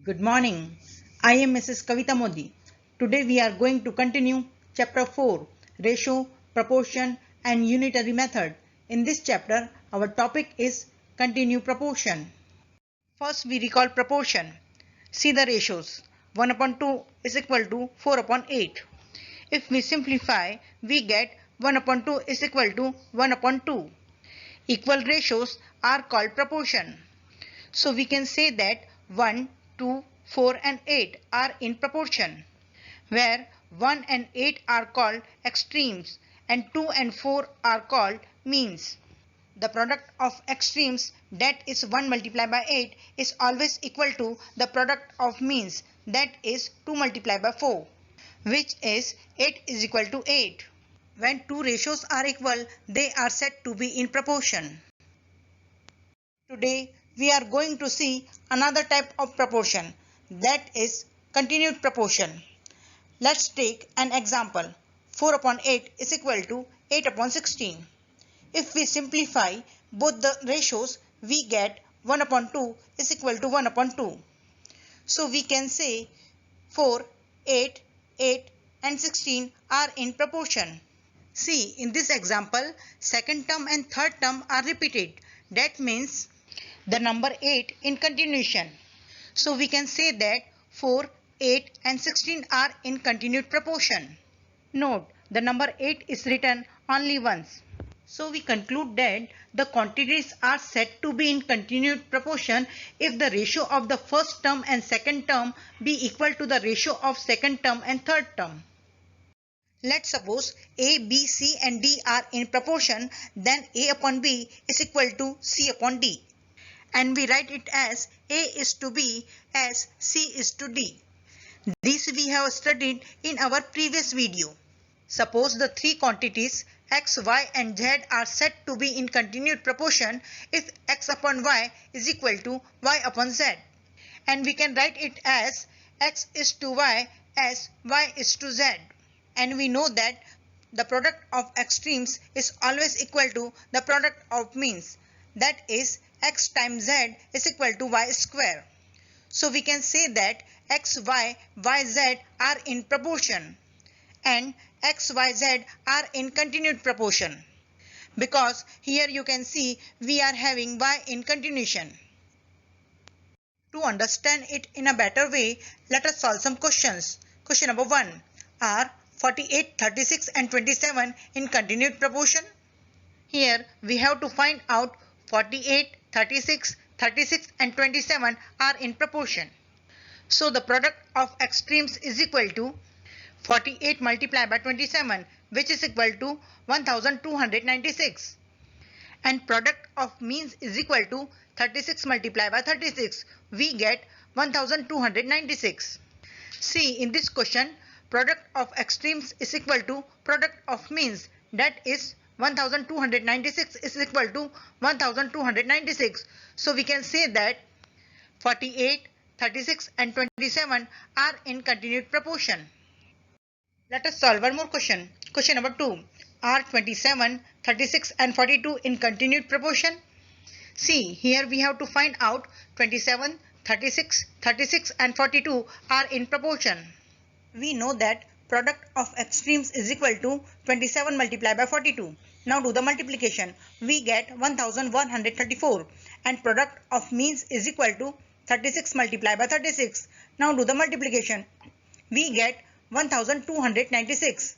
Good morning. I am Mrs. Kavita Modi. Today we are going to continue chapter 4, ratio, proportion and unitary method. In this chapter, our topic is continue proportion. First we recall proportion. See the ratios. 1 upon 2 is equal to 4 upon 8. If we simplify, we get 1 upon 2 is equal to 1 upon 2. Equal ratios are called proportion. So we can say that 1, 2, 4 and 8 are in proportion, where 1 and 8 are called extremes and 2 and 4 are called means. The product of extremes, that is 1 multiplied by 8, is always equal to the product of means, that is 2 multiplied by 4, which is 8 is equal to 8. When two ratios are equal, they are said to be in proportion. Today we are going to see another type of proportion, that is continued proportion. Let's take an example. 4 upon 8 is equal to 8 upon 16. If we simplify both the ratios, we get 1 upon 2 is equal to 1 upon 2. So we can say 4, 8, 8 and 16 are in proportion. See, in this example, second term and third term are repeated. That means the number 8 in continuation. So we can say that 4, 8 and 16 are in continued proportion. Note, the number 8 is written only once. So we conclude that the quantities are said to be in continued proportion if the ratio of the first term and second term be equal to the ratio of second term and third term. Let's suppose A, B, C and D are in proportion, then A upon B is equal to C upon D. And we write it as A is to B as C is to D. This we have studied in our previous video. Suppose the three quantities x, y and z are said to be in continued proportion if x upon y is equal to y upon z. And we can write it as x is to y as y is to z. And we know that the product of extremes is always equal to the product of means. That is x times z is equal to y square. So we can say that x, y, y, z are in proportion and x, y, z are in continued proportion. Because here you can see we are having y in continuation. To understand it in a better way, let us solve some questions. Question number 1. Are 48, 36 and 27 in continued proportion? Here we have to find out 48, 36, 36 and 27 are in proportion. So the product of extremes is equal to 48 multiplied by 27, which is equal to 1296. And product of means is equal to 36 multiplied by 36. We get 1296. See, in this question, product of extremes is equal to product of means, that is 1296 is equal to 1296. So we can say that 48, 36 and 27 are in continued proportion. Let us solve one more question. Question number 2. Are 27, 36 and 42 in continued proportion? See, here we have to find out 27, 36, 36 and 42 are in proportion. We know that product of extremes is equal to 27 multiplied by 42. Now do the multiplication. We get 1134 and product of means is equal to 36 multiplied by 36. Now do the multiplication. We get 1296.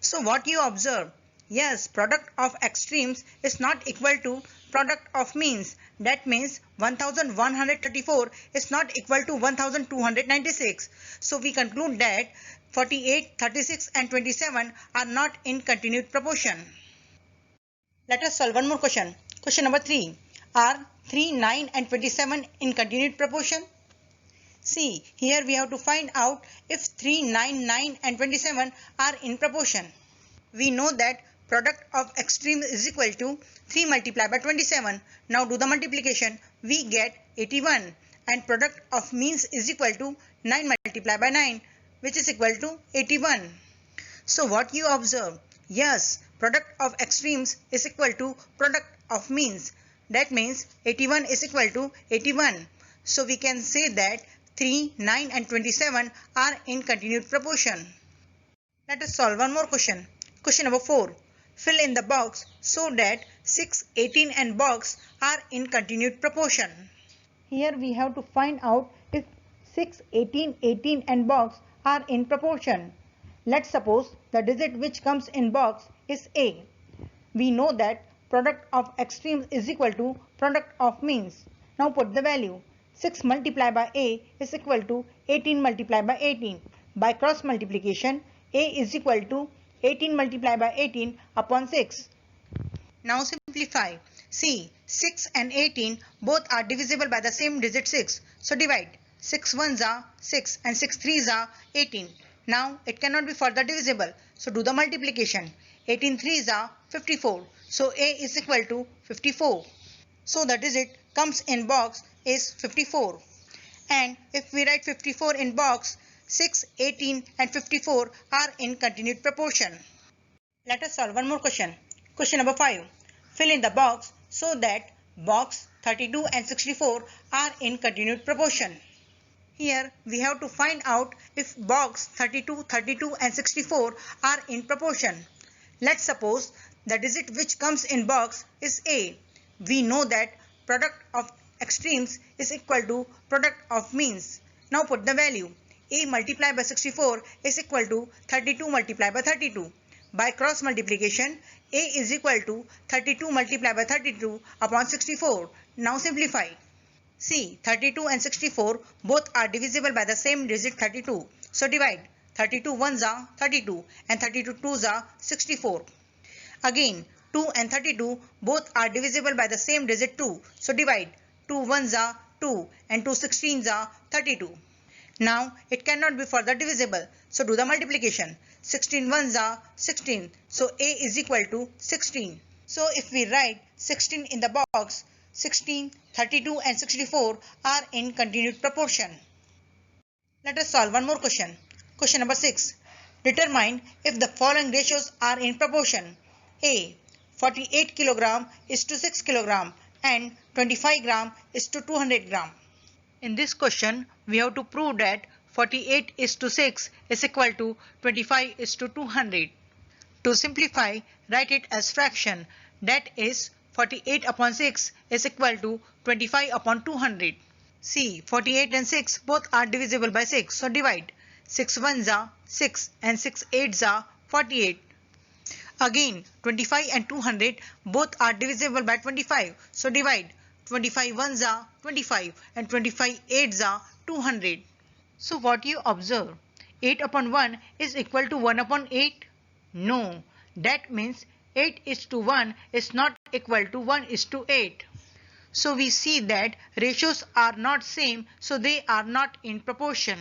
So what you observe? Yes, product of extremes is not equal to product of means. That means 1134 is not equal to 1296. So we conclude that 48, 36 and 27 are not in continued proportion. Let us solve one more question. Question number 3. Are 3, 9 and 27 in continued proportion? See, here we have to find out if 3, 9, 9 and 27 are in proportion. We know that product of extremes is equal to 3 multiplied by 27. Now do the multiplication. We get 81 and product of means is equal to 9 multiplied by 9, which is equal to 81. So what you observe? Yes, product of extremes is equal to product of means. That means 81 is equal to 81. So we can say that 3, 9 and 27 are in continued proportion. Let us solve one more question. Question number 4. Fill in the box so that 6, 18 and box are in continued proportion. Here we have to find out if 6, 18, 18 and box are in proportion. Let's suppose the digit which comes in box is A. We know that product of extremes is equal to product of means. Now put the value. 6 multiplied by A is equal to 18 multiplied by 18. By cross multiplication, A is equal to 18 multiplied by 18 upon 6. Now simplify. See, 6 and 18 both are divisible by the same digit 6. So divide. 6 ones are 6 and 6 threes are 18. Now it cannot be further divisible. So do the multiplication. 18 threes are 54. So A is equal to 54. So the digit comes in box is 54. And if we write 54 in box, 6, 18 and 54 are in continued proportion. Let us solve one more question. Question number 5. Fill in the box so that box 32 and 64 are in continued proportion. Here we have to find out if box 32, 32 and 64 are in proportion. Let's suppose the digit which comes in box is A. We know that product of extremes is equal to product of means. Now put the value. A multiplied by 64 is equal to 32 multiplied by 32. By cross multiplication, A is equal to 32 multiplied by 32 upon 64. Now simplify. See, 32 and 64 both are divisible by the same digit 32. So divide. 32 ones are 32 and 32 twos are 64. Again, 2 and 32 both are divisible by the same digit 2. So divide. 2 ones are 2 and 2 16s are 32. Now it cannot be further divisible. So do the multiplication. 16 ones are 16. So A is equal to 16. So if we write 16 in the box, 16, 32 and 64 are in continued proportion. Let us solve one more question. Question number 6. Determine if the following ratios are in proportion. A. 48 kg is to 6 kg and 25 gram is to 200 gram. In this question, we have to prove that 48 is to 6 is equal to 25 is to 200. To simplify, write it as fraction, that is 48 upon 6 is equal to 25 upon 200. See, 48 and 6 both are divisible by 6, so divide. 6 ones are 6 and 6 eights are 48. Again, 25 and 200 both are divisible by 25, so divide. 25 ones are 25 and 25 eights are 200. So what you observe? 8 upon 1 is equal to 1 upon 8? No, that means 8 is to 1 is not equal to 1 is to 8. So we see that ratios are not same, so they are not in proportion.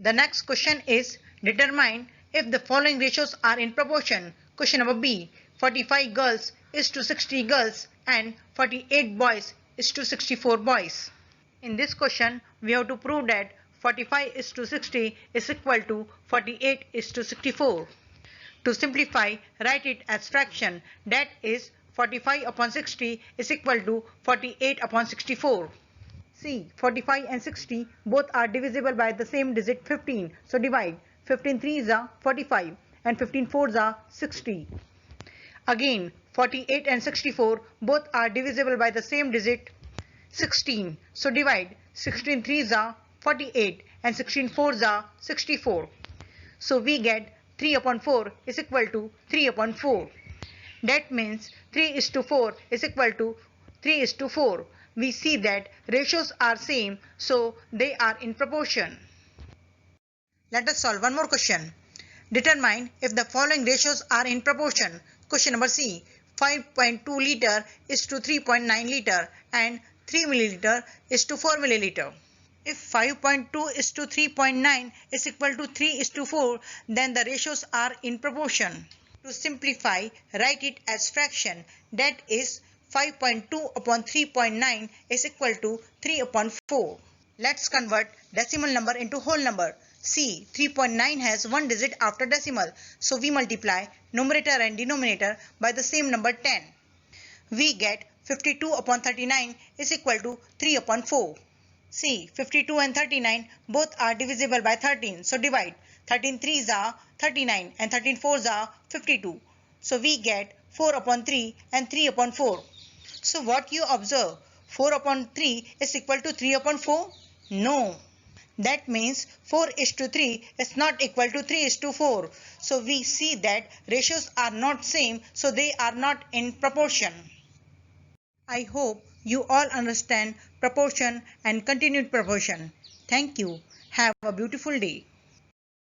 The next question is determine if the following ratios are in proportion. Question number B. 45 girls is to 60 girls and 48 boys is to 64 boys. In this question, we have to prove that 45 is to 60 is equal to 48 is to 64. To simplify, write it as fraction, that is 45 upon 60 is equal to 48 upon 64. See, 45 and 60 both are divisible by the same digit 15. So divide. 15 threes are 45 and 15 fours are 60. Again, 48 and 64 both are divisible by the same digit 16. So divide. 16 threes are 48 and 16 fours are 64. So we get 3 upon 4 is equal to 3 upon 4. That means 3 is to 4 is equal to 3 is to 4. We see that ratios are same, so they are in proportion. Let us solve one more question. Determine if the following ratios are in proportion. Question number C. 5.2 liter is to 3.9 liter and 3 milliliter is to 4 milliliter. If 5.2 is to 3.9 is equal to 3 is to 4, then the ratios are in proportion. To simplify, write it as fraction, that is 5.2 upon 3.9 is equal to 3 upon 4. Let's convert decimal number into whole number. See, 3.9 has one digit after decimal, so we multiply numerator and denominator by the same number 10. We get 52 upon 39 is equal to 3 upon 4. See, 52 and 39 both are divisible by 13. So divide. 13 3s are 39 and 13 4s are 52. So we get 4 upon 3 and 3 upon 4. So what you observe? 4 upon 3 is equal to 3 upon 4? No. That means 4:3 is not equal to 3:4. So we see that ratios are not same, so they are not in proportion. I hope you all understand proportion and continued proportion. Thank you. Have a beautiful day.